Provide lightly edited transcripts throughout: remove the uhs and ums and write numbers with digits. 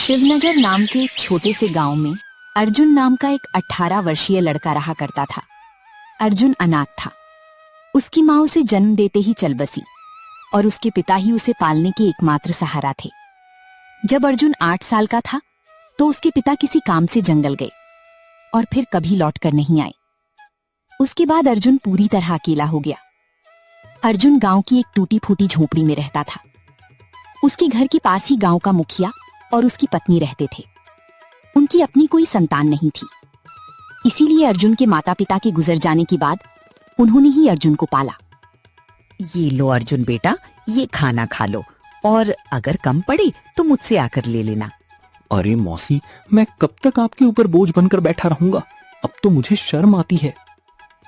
शिवनगर नाम के एक छोटे से गांव में अर्जुन नाम का एक 18 वर्षीय लड़का रहा करता था। अर्जुन अनाथ था। उसकी माँ उसे जन्म देते ही चल बसी और उसके पिता ही उसे पालने के एकमात्र सहारा थे। जब अर्जुन 8 साल का था तो उसके पिता किसी काम से जंगल गए और फिर कभी लौट कर नहीं आए। उसके बाद अर्जुन पूरी तरह अकेला हो गया। अर्जुन गांव की एक टूटी फूटी झोपड़ी में रहता था। उसके घर के पास ही गांव का मुखिया और उसकी पत्नी रहते थे। उनकी अपनी कोई संतान नहीं थी, इसीलिए अर्जुन के माता पिता के गुजर जाने के बाद उन्होंने ही अर्जुन को पाला। ये लो अर्जुन बेटा, ये खाना खा लो और अगर कम पड़े तो मुझसे आकर ले लेना। अरे मौसी, मैं कब तक आपके ऊपर बोझ बनकर बैठा रहूंगा? अब तो मुझे शर्म आती है।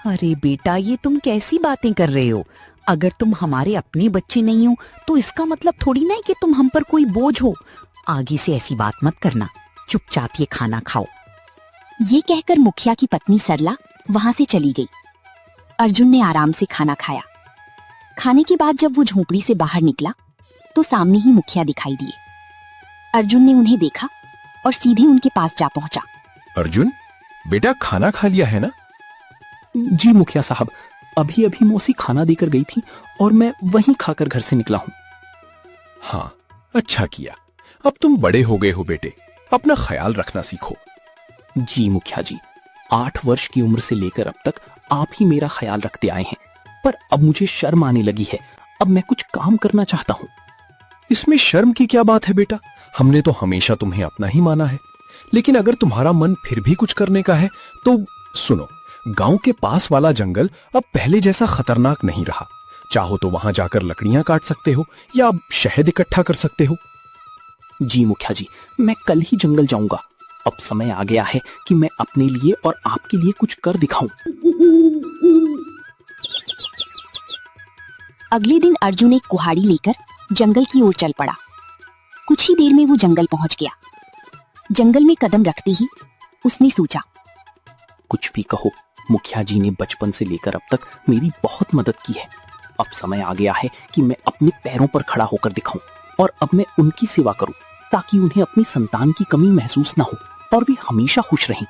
अरे बेटा, ये तुम कैसी बातें कर रहे हो? अगर तुम हमारे अपने बच्चे नहीं हो तो इसका मतलब थोड़ी ना है कि तुम हम पर कोई बोझ हो। आगे से ऐसी बात मत करना, चुपचाप ये खाना खाओ। ये कहकर मुखिया की पत्नी सरला वहां से चली गई। अर्जुन ने आराम से खाना खाया। खाने के बाद जब वो झोपड़ी से बाहर निकला तो सामने ही मुखिया दिखाई दिए। अर्जुन ने उन्हें देखा और सीधे उनके पास जा पहुंचा। अर्जुन बेटा, खाना खा लिया है ना? जी मुखिया साहब, अभी अभी मौसी खाना देकर गई थी और मैं वहीं खाकर घर से निकला हूँ। हाँ, अच्छा किया। अब तुम बड़े हो गए हो बेटे, अपना ख्याल रखना सीखो। जी मुखिया जी, 8 वर्ष की उम्र से लेकर अब तक आप ही मेरा ख्याल रखते आए हैं, पर अब मुझे शर्म आने लगी है। अब मैं कुछ काम करना चाहता हूँ। इसमें शर्म की क्या बात है बेटा? हमने तो हमेशा तुम्हें अपना ही माना है। लेकिन अगर तुम्हारा मन फिर भी कुछ करने का है तो सुनो, गांव के पास वाला जंगल अब पहले जैसा खतरनाक नहीं रहा। चाहो तो वहां जाकर लकड़ियां काट सकते हो या शहद इकट्ठा कर सकते हो। जी मुखिया जी, मैं कल ही जंगल जाऊंगा। अब समय आ गया है कि मैं अपने लिए और आपके लिए कुछ कर दिखाऊं। अगले दिन अर्जुन एक कुहाड़ी लेकर जंगल की ओर चल पड़ा। कुछ ही देर में वो जंगल पहुंच गया। जंगल में कदम रखते ही उसने सोचा, कुछ भी कहो, मुखिया जी ने बचपन से लेकर अब तक मेरी बहुत मदद की है। अब समय आ गया है कि मैं अपने पैरों पर खड़ा होकर दिखाऊं और अब मैं उनकी सेवा करूं ताकि उन्हें अपनी संतान की कमी महसूस न हो और वे हमेशा खुश रहें।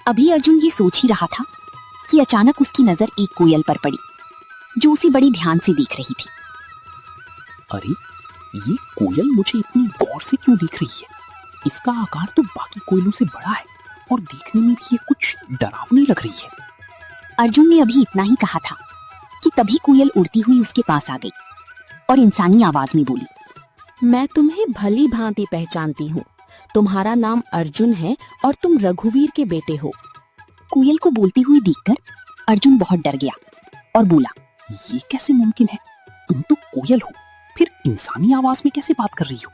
अभी अर्जुन ये सोच ही रहा था कि अचानक उसकी नजर एक कोयल पर पड़ी जो उसे बड़ी ध्यान से देख रही थी। अरे, ये कोयल मुझे इतनी गौर से क्यों देख रही है? इसका आकार तो बाकी कोयलों से बड़ा है और देखने में भी ये कुछ डरावनी लग रही है। अर्जुन ने अभी इतना ही कहा था कि तभी कोयल उड़ती हुई उसके पास आ गई और इंसानी आवाज में बोली, मैं तुम्हें भली भांति पहचानती हूँ। तुम्हारा नाम अर्जुन है और तुम रघुवीर के बेटे हो। कोयल को बोलती हुई देखकर अर्जुन बहुत डर गया और बोला, ये कैसे मुमकिन है? तुम तो कोयल हो, फिर इंसानी आवाज में कैसे बात कर रही हो?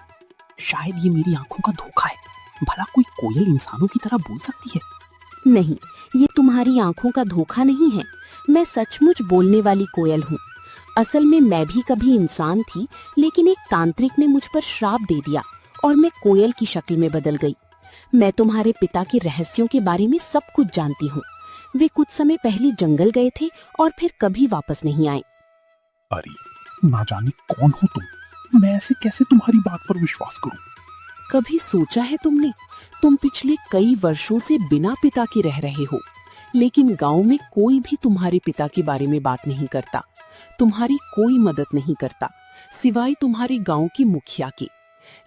शायद ये मेरी आंखों का धोखा है। भला कोई कोयल इंसानों की तरह बोल सकती है? नहीं, ये तुम्हारी आंखों का धोखा नहीं है। मैं सचमुच बोलने वाली कोयल हूँ। असल में मैं भी कभी इंसान थी, लेकिन एक तांत्रिक ने मुझ पर श्राप दे दिया और मैं कोयल की शक्ल में बदल गई। मैं तुम्हारे पिता के रहस्यों के बारे में सब कुछ जानती हूँ। वे कुछ समय पहले जंगल गए थे और फिर कभी वापस नहीं आए। अरे, ना जाने कौन हो तुम। मैं ऐसे कैसे तुम्हारी बात पर विश्वास करूं? कभी सोचा है तुमने, तुम पिछले कई वर्षों से बिना पिता के रह रहे हो, लेकिन गांव में कोई भी तुम्हारे पिता के बारे में बात नहीं करता। तुम्हारी कोई मदद नहीं करता सिवाय तुम्हारे गांव की मुखिया के।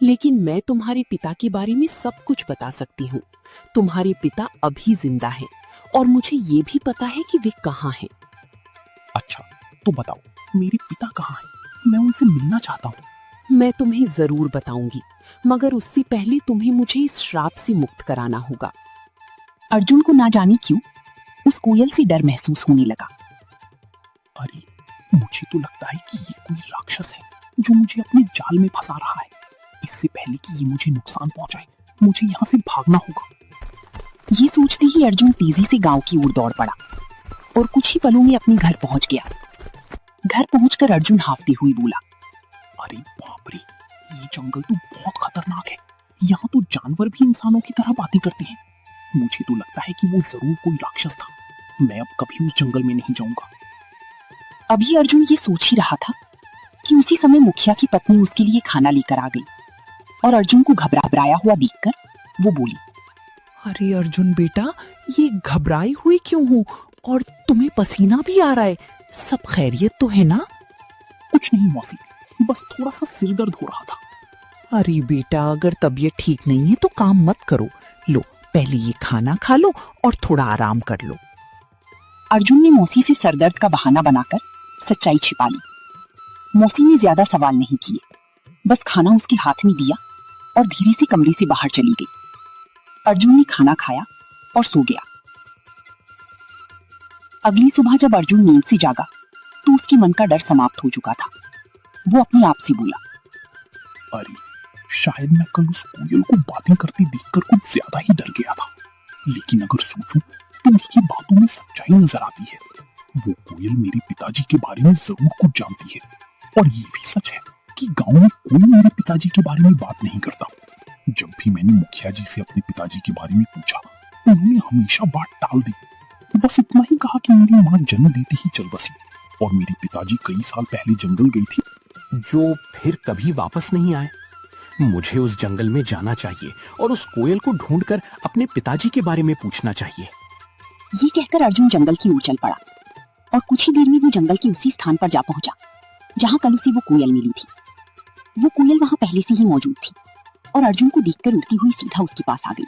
लेकिन मैं तुम्हारे पिता के बारे में सब कुछ बता सकती हूँ। तुम्हारे पिता अभी जिंदा हैं और मुझे ये भी पता है कि वे कहाँ हैं। अच्छा, तो बताओ, मेरे पिता कहाँ हैं? मैं उनसे मिलना चाहता हूँ। मैं तुम्हें जरूर बताऊंगी, मगर उससे पहले तुम्हें मुझे इस श्राप से मुक्त कराना होगा। अर्जुन को ना जाने क्यों उस कोयल से डर महसूस होने लगा। अरे, मुझे तो लगता है कि ये कोई राक्षस है जो मुझे अपने जाल में फंसा रहा है। इससे पहले कि ये मुझे नुकसान पहुंचाए, मुझे यहाँ से भागना होगा। ये सोचते ही अर्जुन तेजी से गांव की ओर दौड़ पड़ा और कुछ ही पलों में अपने घर पहुंच गया। घर पहुंचकर अर्जुन हाफते हुए बोला, अरे बाप रे, ये जंगल तो बहुत खतरनाक है। यहाँ तो जानवर भी इंसानों की तरह बातें करते हैं। मुझे तो लगता है कि वो जरूर कोई राक्षस था। मैं अब कभी उस जंगल में नहीं जाऊंगा। अभी अर्जुन ये सोच ही रहा था कि उसी समय मुखिया की पत्नी उसके लिए खाना लेकर आ गई। और अर्जुन को घबराया हुआ देखकर वो बोली, अरे अर्जुन बेटा, ये घबराई हुई क्यों हो? और तुम्हें पसीना भी आ रहा है, सब खैरियत तो है ना? कुछ नहीं मौसी, बस थोड़ा सा सिर दर्द हो रहा था। अरे बेटा, अगर तबीयत ठीक नहीं है तो काम मत करो। लो, पहले ये खाना खा लो और थोड़ा आराम कर लो। अर्जुन ने मौसी से सरदर्द का बहाना बनाकर सच्चाई छिपा ली। मौसी ने ज्यादा सवाल नहीं किए, बस खाना उसके हाथ में दिया और धीरे से कमरे से बाहर चली गई। अर्जुन ने खाना खाया और सो गया। अगली सुबह जब अर्जुन नींद से जागा तो उसके मन का डर समाप्त हो चुका था। वो अपने आप से बोला, अरे शायद मैं कल उस कोयल को बातें करती देखकर कुछ ज्यादा ही डर गया था, लेकिन अगर सोचूं तो उसकी बातों में सच्चाई नजर आती है। वो कोयल मेरे पिताजी के बारे में जरूर कुछ जानती है, और ये भी सच है कि गांव में कोई मेरे पिताजी के बारे में बात नहीं करता। जब भी मैंने मुखिया जी से अपने पिताजी के बारे में पूछा, उन्होंने हमेशा बात टाल दी। बस इतना ही कहा कि मेरी माँ जन्म देती ही चल बसी और मेरे पिताजी कई साल पहले जंगल गई थी, जो फिर कभी वापस नहीं आए। मुझे उस जंगल में जाना चाहिए और उस कोयल को ढूंढकर अपने पिताजी के बारे में पूछना चाहिए। ये कहकर अर्जुन जंगल की ओर चल पड़ा और कुछ ही देर में वो जंगल के उसी स्थान पर जा पहुंचा जहां कल उसे वो कोयल मिली थी। वो कोयल वहां पहले से ही मौजूद थी और अर्जुन को देखकर उड़ती हुई सीधा उसके पास आ गई।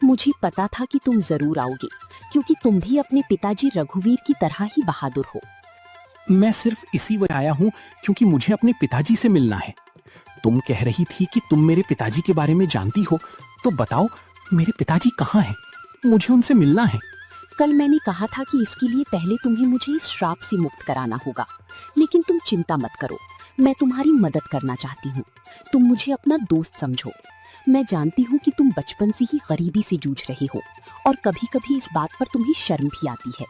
मुझे पता था कि तुम जरूर आओगे, क्योंकि तुम भी अपने पिताजी रघुवीर की तरह ही बहादुर हो। मैं सिर्फ इसी वजह आया हूँ क्योंकि मुझे अपने पिताजी से मिलना है। तुम कह रही थी कि तुम मेरे पिताजी के बारे में जानती हो, तो बताओ मेरे पिताजी कहाँ हैं? मुझे उनसे मिलना है। कल मैंने कहा था कि इसके लिए पहले तुम्हें मुझे इस श्राप से मुक्त कराना होगा, लेकिन तुम चिंता मत करो, मैं तुम्हारी मदद करना चाहती हूँ। तुम मुझे अपना दोस्त समझो। मैं जानती हूँ कि तुम बचपन से ही गरीबी से जूझ रहे हो और कभी कभी इस बात पर तुम्हें शर्म भी आती है।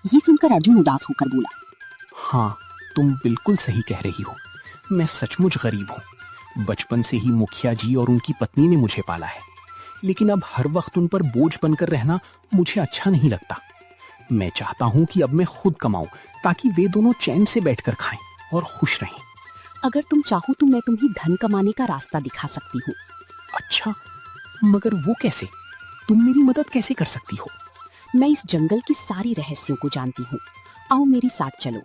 ये सुनकर अर्जुन उदास होकर बोला, हाँ, तुम बिल्कुल सही कह रही हो। मैं सचमुच गरीब हूँ। बचपन से ही मुखिया जी और उनकी पत्नी ने मुझे पाला है, लेकिन अब हर वक्त उन पर बोझ बनकर रहना मुझे अच्छा नहीं लगता। मैं चाहता हूँ कि अब मैं खुद कमाऊं ताकि वे दोनों चैन से बैठकर खाएं और खुश रहें। अगर तुम चाहो तो मैं तुम्हें धन कमाने का रास्ता दिखा सकती हूँ। अच्छा, मगर वो कैसे? तुम मेरी मदद कैसे कर सकती हो? मैं इस जंगल के सारे रहस्यों को जानती हूँ। आओ मेरे साथ चलो।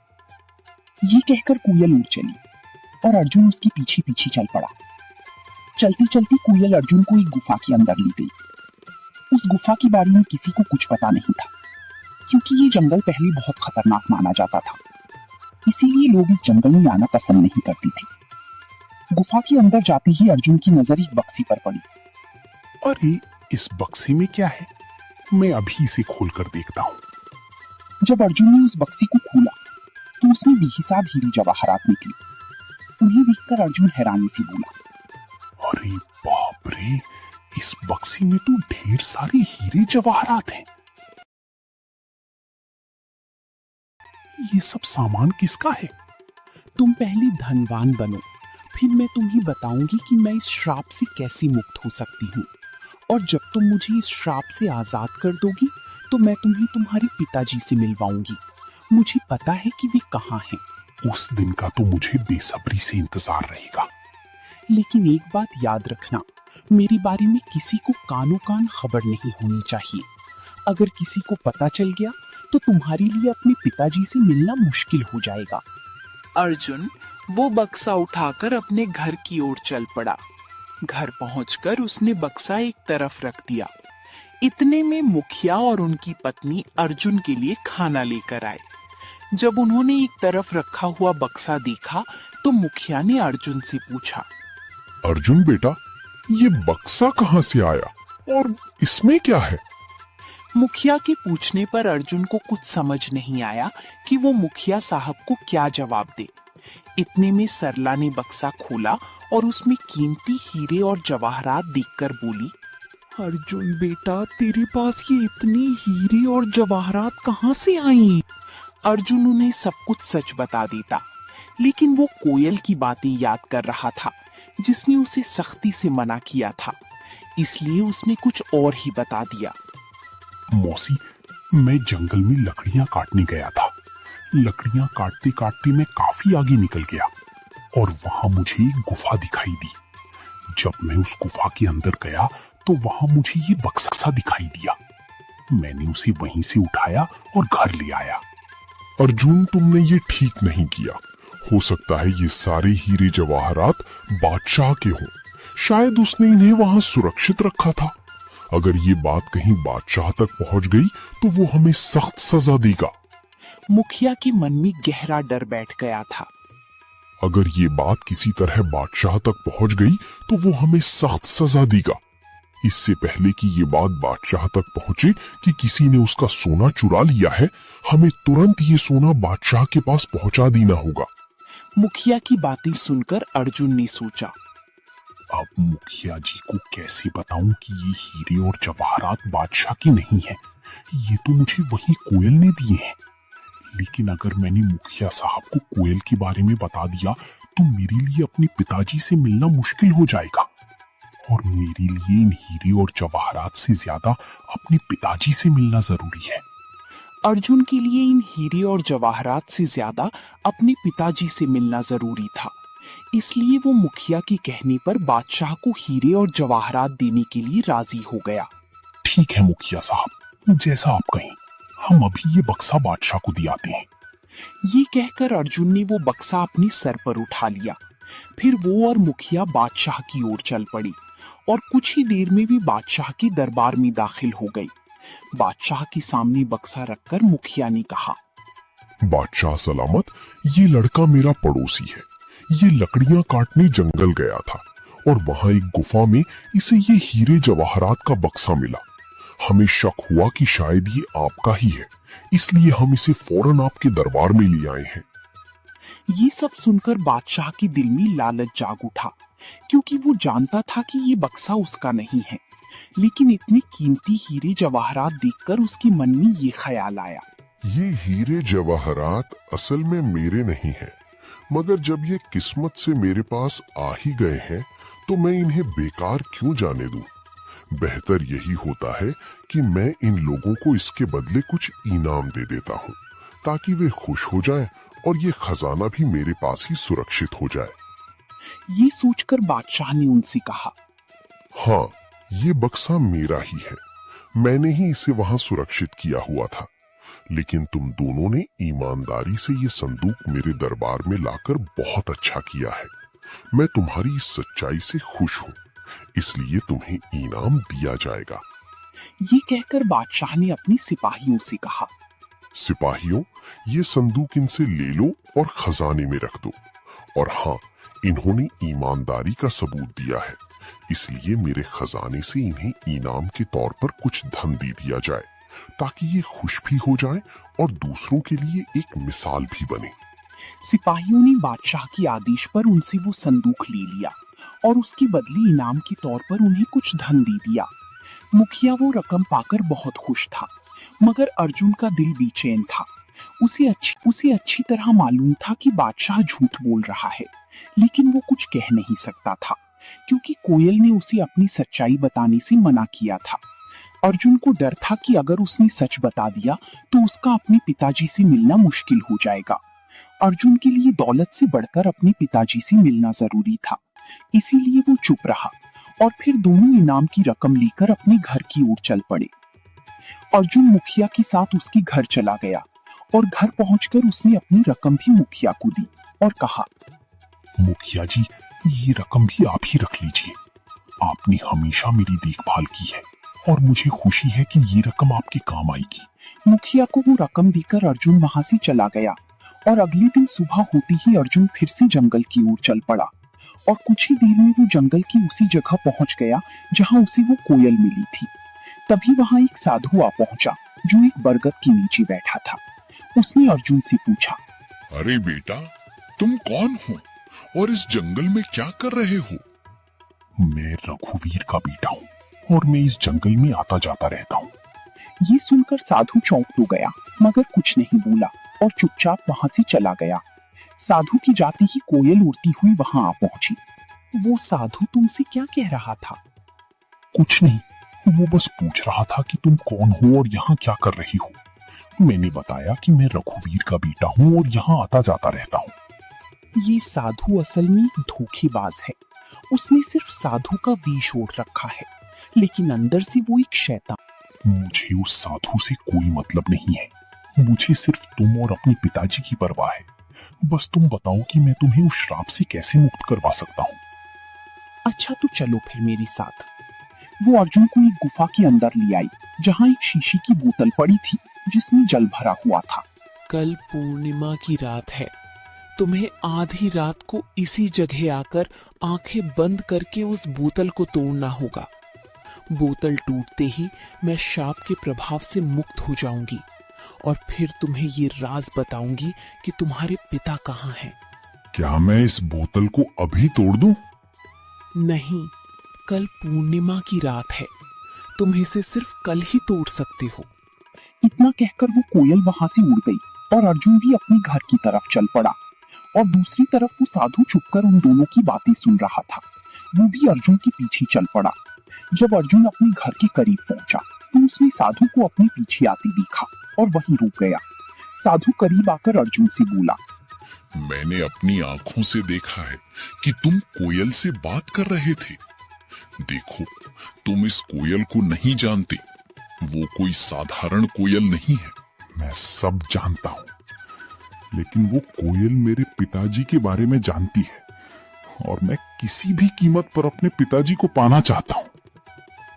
ये कहकर कोयल उड़ चली और अर्जुन उसके पीछे पीछे चल पड़ा। चलती चलती कोयल अर्जुन को एक गुफा के अंदर ले गई। उस गुफा के बारे में किसी को कुछ पता नहीं था, क्योंकि ये जंगल पहले बहुत खतरनाक माना जाता था। इसीलिए लोग इस जंगल में आना पसंद नहीं करते थे। गुफा के अंदर जाते ही अर्जुन की नजर एक बक्सी पर पड़ी। अरे, इस बक्से में क्या है? मैं अभी इसे खोलकर देखता हूँ। जब अर्जुन ने उस बक्से को खोला तो उसमें बेहिसाब हीरे जवाहरात निकले। उन्हें देखकर अर्जुन हैरानी से बोला, अरे बाप रे, इस बक्से में तो ढेर सारे हीरे जवाहरात हैं। ये सब सामान किसका है? तुम पहले धनवान बनो, फिर मैं तुम्हें बताऊंगी कि मैं इस श्राप से कैसे मुक्त हो सकती हूँ। और जब तुम मुझे इस श्राप से आजाद कर दोगी तो मैं तुम्हें तुम्हारे पिताजी से मिलवाऊंगी। मुझे पता है कि वे कहाँ हैं। उस दिन का तो मुझे बेसब्री से इंतजार रहेगा। लेकिन एक बात याद रखना, मेरे बारे में किसी को कानो कान खबर नहीं होनी चाहिए। अगर किसी को पता चल गया तो तुम्हारे लिए अपने पिताजी से मिलना मुश्किल हो जाएगा। अर्जुन वो बक्सा उठाकर अपने घर की ओर चल पड़ा। घर पहुंचकर उसने बक्सा एक तरफ रख दिया। इतने में मुखिया और उनकी पत्नी अर्जुन के लिए खाना लेकर आए। जब उन्होंने एक तरफ रखा हुआ बक्सा देखा तो मुखिया ने अर्जुन से पूछा, अर्जुन बेटा, ये बक्सा कहाँ से आया और इसमें क्या है? मुखिया के पूछने पर अर्जुन को कुछ समझ नहीं आया कि वो मुखिया साहब को क्या जवाब दे। इतने में सरला ने बक्सा खोला और उसमें कीमती हीरे और जवाहरात देखकर बोली, अर्जुन बेटा, तेरे पास ये इतनी हीरे और जवाहरात कहाँ से आई? अर्जुन उन्हें सब कुछ सच बता देता, लेकिन वो कोयल की बातें याद कर रहा था जिसने उसे सख्ती से मना किया था। इसलिए उसने कुछ और ही बता दिया। मौसी, मैं जंगल में लकड़ियां काटने गया था। लकड़ियां काटते काटते मैं काफी आगे निकल गया और वहां मुझे एक गुफा दिखाई दी। जब मैं उस गुफा के अंदर गया तो वहां मुझे ये बक्सा दिखाई दिया। मैंने उसे वहीं से उठाया और घर ले आया। अर्जुन, तुमने ये ठीक नहीं किया। हो सकता है ये सारे हीरे जवाहरात बादशाह के हों। शायद उसने इन्हें वहां सुरक्षित रखा था। अगर ये बात कहीं बादशाह तक पहुंच गई तो वो हमें सख्त सजा देगा। मुखिया के मन में गहरा डर बैठ गया था। अगर ये बात किसी तरह बादशाह तक पहुंच गई तो वो हमें सख्त सजा देगा। इससे पहले कि ये बात बादशाह तक पहुंचे कि किसी ने उसका सोना चुरा लिया है, हमें तुरंत ये सोना बादशाह के पास पहुंचा देना होगा। मुखिया की बातें सुनकर अर्जुन ने सोचा, अब मुखिया जी को कैसे बताऊं कि ये हीरे और जवाहरात बादशाह की नहीं है। ये तो मुझे वही कोयल ने दिए हैं। लेकिन अगर मैंने मुखिया साहब को कोयल के बारे में बता दिया तो मेरे लिए अपने पिताजी से मिलना मुश्किल हो जाएगा, और मेरे लिए इन हीरे और जवाहरात से ज्यादा अपने पिताजी से मिलना जरूरी है। अर्जुन के लिए इन हीरे और जवाहरात से ज्यादा अपने पिताजी से मिलना जरूरी था। इसलिए वो मुखिया के कहने पर बादशाह को हीरे और जवाहरात देने के लिए राजी हो गया। ठीक है मुखिया साहब, जैसा आप कहें, हम अभी ये बक्सा बादशाह को दियाते हैं। ये कहकर अर्जुन ने वो बक्सा अपने सर पर उठा लिया। फिर वो और मुखिया बादशाह की ओर चल पड़ी और कुछ ही देर में भी बादशाह के दरबार में दाखिल हो गई। बादशाह के सामने बक्सा रखकर मुखिया ने कहा, बादशाह सलामत, ये लड़का मेरा पड़ोसी है। ये लकड़ियां काटने जंगल गया था और वहां एक गुफा में इसे ये हीरे जवाहरात का बक्सा मिला। हमें शक हुआ कि शायद ये आपका ही है, इसलिए हम इसे फौरन आपके दरबार में ले आए हैं। ये सब सुनकर बादशाह के दिल में लालच जाग उठा, क्योंकि वो जानता था कि ये बक्सा उसका नहीं है। लेकिन इतने कीमती हीरे जवाहरात देखकर उसके मन में ये ख्याल आया, ये हीरे जवाहरात असल में मेरे नहीं हैं, मगर जब ये किस्मत से मेरे पास आ ही गए हैं तो मैं इन्हें बेकार क्यों जाने दूं। बेहतर यही होता है कि मैं इन लोगों को इसके बदले कुछ इनाम दे देता हूँ, ताकि वे खुश हो जाएं और ये खजाना भी मेरे पास ही सुरक्षित हो जाए। ये सोचकर बादशाह ने उनसे कहा, हाँ, ये बक्सा मेरा ही है। मैंने ही इसे वहां सुरक्षित किया हुआ था, लेकिन तुम दोनों ने ईमानदारी से ये संदूक मेरे दरबार में लाकर बहुत अच्छा किया है। मैं तुम्हारी इस सच्चाई से खुश हूँ, इसलिए तुम्हें इनाम दिया जाएगा। ये कहकर बादशाह ने अपने सिपाहियों से कहा, सिपाहियों, ये संदूक इनसे ले लो और खजाने में रख दो। और हाँ, इन्होंने ईमानदारी का सबूत दिया है, इसलिए मेरे खजाने से इन्हें इनाम के तौर पर कुछ धन दे दिया जाए, ताकि ये खुश भी हो जाएं और दूसरों के लिए एक मिसाल भी बने। सिपाहियों ने बादशाह के आदेश पर उनसे वो संदूक ले लिया और उसके बदले इनाम के तौर पर उन्हें कुछ धन दे दिया। मुखिया वो रकम पाकर बहुत खुश था, मगर अर्जुन का दिल बेचैन था। उसे अच्छी तरह मालूम था कि बादशाह झूठ बोल रहा है, लेकिन वो कुछ कह नहीं सकता था, क्योंकि कोयल ने उसे अपनी सच्चाई बताने से मना किया था। अर्जुन को डर था कि अगर उसने सच बता दिया तो उसका अपने पिताजी से मिलना मुश्किल हो जाएगा। अर्जुन के लिए दौलत से बढ़कर अपने पिताजी से मिलना जरूरी था, इसीलिए वो चुप रहा और फिर दोनों इनाम की रकम लेकर अपने घर की ओर चल पड़े। अर्जुन मुखिया के साथ उसके घर चला गया और घर पहुंचकर उसने अपनी रकम भी मुखिया को दी और कहा, मुखिया जी, ये रकम भी आप ही रख लीजिए। आपने हमेशा मेरी देखभाल की है और मुझे खुशी है कि ये रकम आपके काम आएगी। मुखिया को वो रकम देकर अर्जुन वहां से चला गया और अगले दिन सुबह होते ही अर्जुन फिर से जंगल की ओर चल पड़ा और कुछ ही देर में वो जंगल की उसी जगह पहुंच गया जहां उसे वो कोयल मिली थी। तभी वहां एक साधु आ पहुंचा जो एक बरगद के नीचे बैठा था। उसने अर्जुन से पूछा, अरे बेटा, तुम कौन हो और इस जंगल में क्या कर रहे हो? मैं रघुवीर का बेटा हूँ और मैं इस जंगल में आता जाता रहता हूँ। ये सुनकर साधु चौंक तो गया, मगर कुछ नहीं बोला और चुपचाप वहां से चला गया। साधु की जाते ही कोयल उड़ती हुई वहां आ पहुंची। वो साधु तुमसे क्या कह रहा था? कुछ नहीं, वो बस पूछ रहा था कि तुम कौन हो और यहाँ क्या कर रही हो। मैंने बताया कि मैं रघुवीर का बेटा हूँ और यहाँ आता जाता रहता हूँ। ये साधु असल में एक धोखेबाज है उसने सिर्फ साधु का वेश ओढ़ रखा है, लेकिन अंदर से वो एक शैतान। मुझे उस साधु से कोई मतलब नहीं है। मुझे सिर्फ तुम और अपने पिताजी की परवाह है। बस तुम बताओ कि मैं तुम्हें उस श्राप से कैसे मुक्त करवा सकता हूँ। अच्छा तो चलो फिर मेरे साथ। वो अर्जुन को एक गुफा के अंदर ले आई, जहाँ एक शीशे की बोतल पड़ी थी जिसमें जल भरा हुआ था। कल पूर्णिमा की रात है। तुम्हें आधी रात को इसी जगह आकर आंखें बंद करके उस बोतल को तोड़ना होगा। बोतल टूटते ही मैं शाप के प्रभाव से मुक्त हो जाऊंगी और फिर तुम्हें ये राज बताऊंगी कि तुम्हारे पिता कहाँ हैं। क्या मैं इस बोतल को अभी तोड़ दूं? नहीं, कल पूर्णिमा की रात है। तुम इसे सिर्फ कल ही तोड़ सकते हो। इतना कहकर वो कोयल वहां से उड़ गई और अर्जुन भी अपने घर की तरफ चल पड़ा। और दूसरी तरफ वो साधु चुपकर उन दोनों की बातें सुन रहा था। वो भी अर्जुन के पीछे चल पड़ा। जब अर्जुन अपने घर के करीब पहुंचा तो उसने साधु को अपने पीछे आते देखा और वहीं रुक गया। साधु करीब आकर अर्जुन से बोला, मैंने अपनी आंखों से देखा है कि तुम कोयल से बात कर रहे थे। देखो, तुम इस कोयल को नहीं जानते। वो कोई साधारण कोयल नहीं है। मैं सब जानता हूँ, लेकिन वो कोयल मेरे पिताजी के बारे में जानती है और मैं किसी भी कीमत पर अपने पिताजी को पाना चाहता हूँ।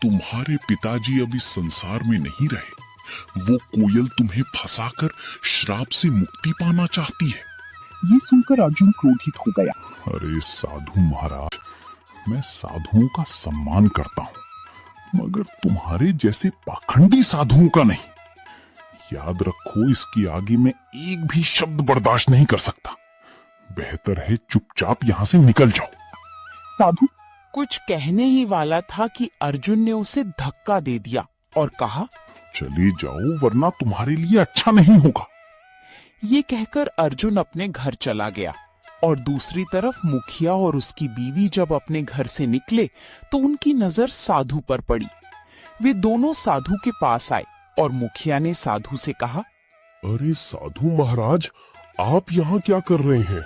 तुम्हारे पिताजी अब इस संसार में नहीं रहे। वो कोयल तुम्हें फंसाकर श्राप से मुक्ति पाना चाहती है। ये सुनकर अर्जुन क्रोधित हो गया। अरे साधु महाराज, मैं साधुओं का सम्मान करता हूँ, मगर तुम्हारे जैसे पाखंडी साधुओं का नहीं। याद रखो, इसके आगे मैं एक भी शब्द बर्दाश्त नहीं कर सकता। बेहतर है चुपचाप यहाँ से निकल जाओ। साधु कुछ कहने ही वाला था कि अर्जुन ने उसे धक्का दे दिया और कहा, चले जाओ वरना तुम्हारे लिए अच्छा नहीं होगा। ये कहकर अर्जुन अपने घर चला गया। और दूसरी तरफ मुखिया और उसकी बीवी जब अपने घर से निकले तो उनकी नजर साधु पर पड़ी। वे दोनों साधु के पास आए और मुखिया ने साधु से कहा, अरे साधु महाराज, आप यहाँ क्या कर रहे हैं?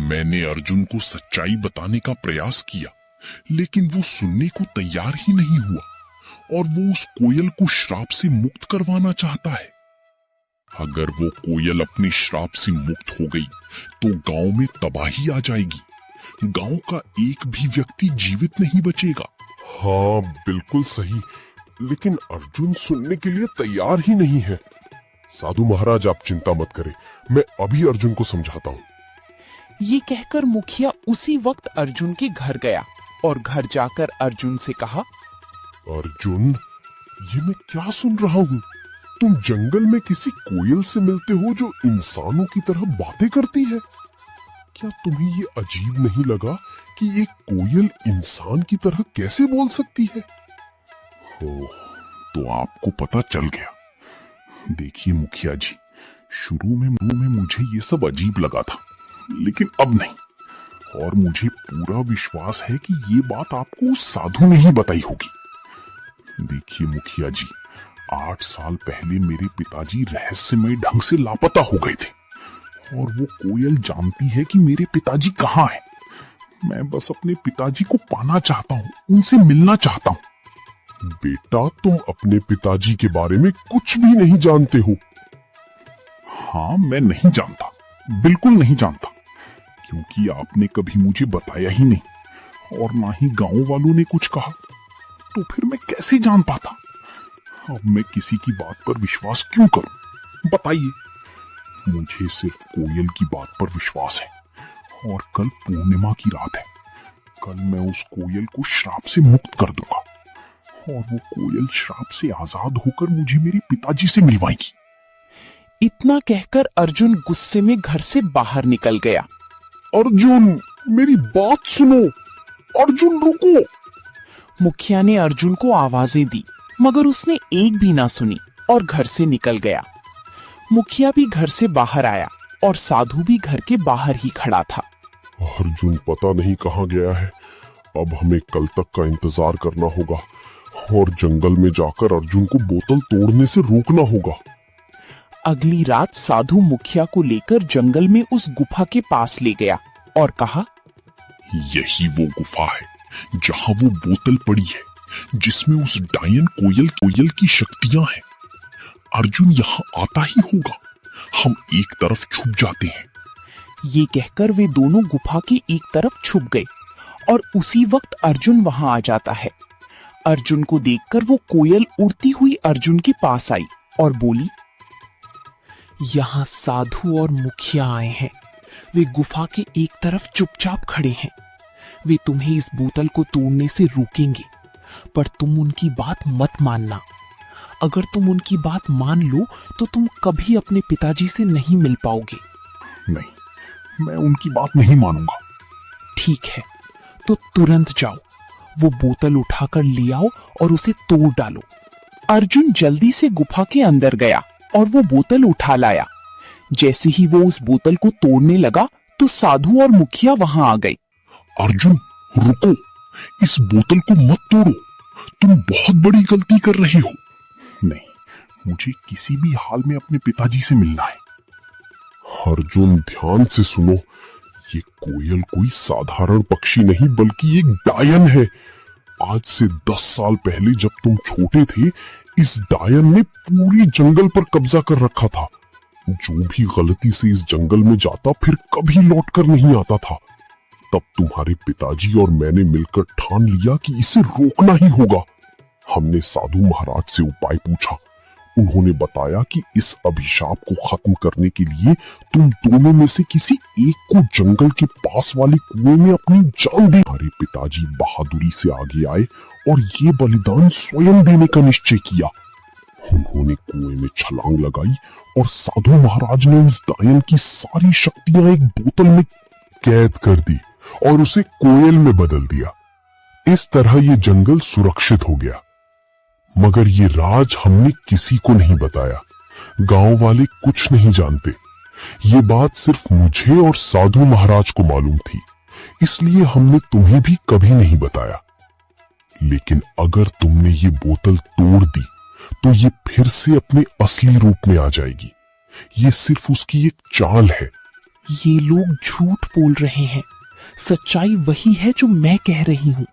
मैंने अर्जुन को सच्चाई बताने का प्रयास किया, लेकिन वो सुनने को तैयार ही नहीं हुआ और वो उस कोयल को श्राप से मुक्त करवाना चाहता है। अगर वो कोयल अपने श्राप से मुक्त हो गई तो गांव में तबाही आ जाएगी। गांव का एक भी व्यक्ति जीवित नहीं बचेगा। हाँ, बिल्कुल सही, लेकिन अर्जुन सुनने के लिए तैयार ही नहीं है। साधु महाराज, आप चिंता मत करें, मैं अभी अर्जुन को समझाता हूँ। ये कहकर मुखिया उसी वक्त अर्जुन के घर गया और घर जाकर अर्जुन से कहा, अर्जुन, ये मैं क्या सुन रहा हूँ? तुम जंगल में किसी कोयल से मिलते हो जो इंसानों की तरह बातें करती है। क्या तुम्हें ये अजीब नहीं लगा कि एक कोयल इंसान की तरह कैसे बोल सकती है? ओह, तो आपको पता चल गया। देखिए मुखिया जी, शुरू में मुझे ये सब अजीब लगा था, लेकिन अब नहीं। और मुझे पूरा विश्वास है कि ये बात आपको उस साधु ने ही बताई होगी। देखिए मुखिया जी, 8 साल पहले मेरे पिताजी रहस्यमय ढंग से लापता हो गए थे और वो कोयल जानती है कि मेरे पिताजी कहाँ हैं। मैं बस अपने पिताजी को पाना चाहता हूँ, उनसे मिलना चाहता हूँ। बेटा, तुम अपने पिताजी के बारे में कुछ भी नहीं जानते हो। हाँ, मैं नहीं जानता, बिल्कुल नहीं जानता, क्योंकि आपने कभी मुझे बताया ही नहीं और ना ही गांव वालों ने कुछ कहा। तो फिर मैं कैसे जान पाता? अब मैं किसी की बात पर विश्वास क्यों करूं? बताइए। मुझे सिर्फ कोयल की बात पर विश्वास है और कल पूर्णिमा की रात है। कल मैं उस कोयल को श्राप से मुक्त कर दूंगा और वो कोयल श्राप से आजाद होकर मुझे मेरे पिताजी से मिलवाएगी। इतना कहकर अर्जुन गुस्से में घर से बाहर निकल गया। अर्जुन, मेरी बात सुनो। अर्जुन, रुको। मुखिया ने अर्जुन को आवाजें दी, मगर उसने एक भी ना सुनी और घर से निकल गया। मुखिया भी घर से बाहर आया और साधु भी घर के बाहर ही खड़ा था। अर्जुन पता नहीं कहाँ गया है। अब हमें कल तक का इंतजार करना होगा और जंगल में जाकर अर्जुन को बोतल तोड़ने से रोकना होगा। अगली रात साधु मुखिया को लेकर जंगल में उस गुफा के पास ले गया और कहा, यही वो गुफा है जहां वो बोतल पड़ी है जिसमें उस डायन कोयल की शक्तियां हैं। अर्जुन यहाँ आता ही होगा। हम एक तरफ छुप जाते हैं। ये कहकर वे दोनों गुफा की एक तरफ छुप गए और उसी वक्त अर्जुन वहां आ जाता है। अर्जुन को देखकर वो कोयल उड़ती हुई अर्जुन के पास आई और बोली, यहाँ साधु और मुखिया आए हैं। वे गुफा के एक तरफ चुपचाप खड़े हैं। वे तुम्हें इस बोतल को तोड़ने से रोकेंगे, पर तुम उनकी बात मत मानना। अगर तुम उनकी बात मान लो तो तुम कभी अपने पिताजी से नहीं मिल पाओगे। नहीं, मैं उनकी बात नहीं मानूंगा। ठीक है, तो तुरंत जाओ, वो बोतल उठाकर ले आओ और उसे तोड़ डालो। अर्जुन जल्दी से गुफा के अंदर गया और वो बोतल उठा लाया। जैसे ही वो उस बोतल को तोड़ने लगा तो साधु और मुखिया वहां आ गए। अर्जुन रुको, इस बोतल को मत तोड़ो, तुम बहुत बड़ी गलती कर रहे हो। नहीं, मुझे किसी भी हाल में अपने पिताजी से मिलना है। अर्जुन ध्यान से सुनो, ये कोयल कोई साधारण पक्षी नहीं बल्कि एक डायन है। आज से 10 साल पहले जब तुम छोटे थे, इस डायन ने पूरे जंगल पर कब्जा कर रखा था। जो भी गलती से इस जंगल में जाता फिर कभी लौटकर नहीं आता था। तब तुम्हारे पिताजी और मैंने मिलकर ठान लिया कि इसे रोकना ही होगा। हमने साधु महाराज से उपाय पूछा। उन्होंने बताया कि इस अभिशाप को खत्म करने के लिए तुम दोनों में से किसी एक को जंगल के पास वाले कुएं में अपनी जान दे। हमारे पिताजी बहादुरी से आगे आए और ये बलिदान स्वयं देने का निश्चय किया। उन्होंने कुएं में छलांग लगाई और साधु महाराज ने उस डायन की सारी शक्तियां एक बोतल में कैद कर दी और उसे कोयल में बदल दिया। इस तरह ये जंगल सुरक्षित हो गया। मगर ये राज हमने किसी को नहीं बताया। गांव वाले कुछ नहीं जानते। ये बात सिर्फ मुझे और साधु महाराज को मालूम थी, इसलिए हमने तुम्हें भी कभी नहीं बताया। लेकिन अगर तुमने ये बोतल तोड़ दी तो ये फिर से अपने असली रूप में आ जाएगी। ये सिर्फ उसकी एक चाल है। ये लोग झूठ बोल रहे हैं। सच्चाई वही है जो मैं कह रही हूँ।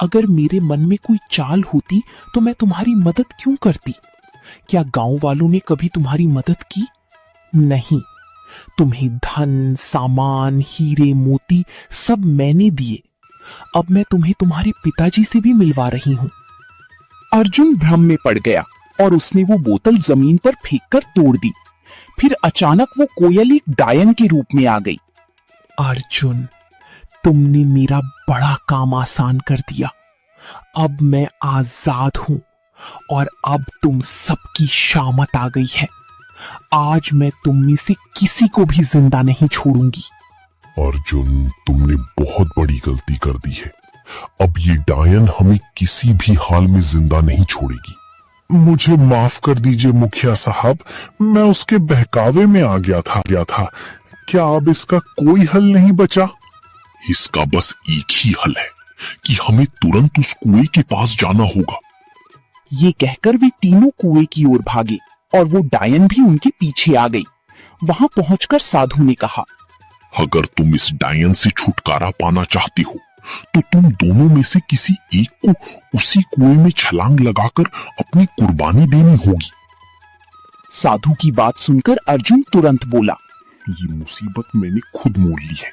अगर मेरे मन में कोई चाल होती तो मैं तुम्हारी मदद क्यों करती? क्या गांव वालों ने कभी तुम्हारी मदद की? नहीं। तुम्हें धन, सामान, हीरे, मोती सब मैंने दिए। अब मैं तुम्हें तुम्हारे पिताजी से भी मिलवा रही हूं। अर्जुन भ्रम में पड़ गया और उसने वो बोतल जमीन पर फेंककर तोड़ दी। फिर अचानक वो कोयल एक डायन के रूप में आ गई। अर्जुन, तुमने मेरा बड़ा काम आसान कर दिया। अब मैं आजाद हूं और अब तुम सबकी शामत आ गई है। आज मैं तुम में से किसी को भी जिंदा नहीं छोड़ूंगी। अर्जुन, तुमने बहुत बड़ी गलती कर दी है। अब ये डायन हमें किसी भी हाल में जिंदा नहीं छोड़ेगी। मुझे माफ कर दीजिए मुखिया साहब, मैं उसके बहकावे में आ गया था। क्या अब इसका कोई हल नहीं बचा? इसका बस एक ही हल है कि हमें तुरंत उस कुएं के पास जाना होगा। ये कहकर वे तीनों कुएं की ओर भागे और वो डायन भी उनके पीछे आ गई। वहां पहुंचकर साधु ने कहा, अगर तुम इस डायन से छुटकारा पाना चाहते हो तो तुम दोनों में से किसी एक को उसी कुएं में छलांग लगाकर अपनी कुर्बानी देनी होगी। साधु की बात सुनकर अर्जुन तुरंत बोला, ये मुसीबत मैंने खुद मोल ली है,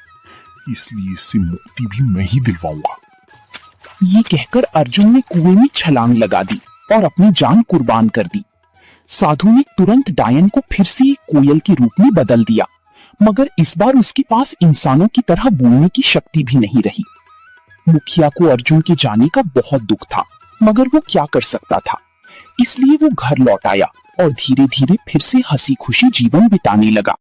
इसलिए इससे मुक्ति भी मैं ही दिलवाऊंगा। ये कहकर अर्जुन ने कुएं में छलांग लगा दी और अपनी जान कुर्बान कर दी। साधु ने तुरंत डायन को फिर से एक कोयल के रूप में बदल दिया, मगर इस बार उसके पास इंसानों की तरह बोलने की शक्ति भी नहीं रही। मुखिया को अर्जुन के जाने का बहुत दुख था, मगर वो क्या कर सकता था। इसलिए वो घर लौट आया और धीरे धीरे फिर से हंसी खुशी जीवन बिताने लगा।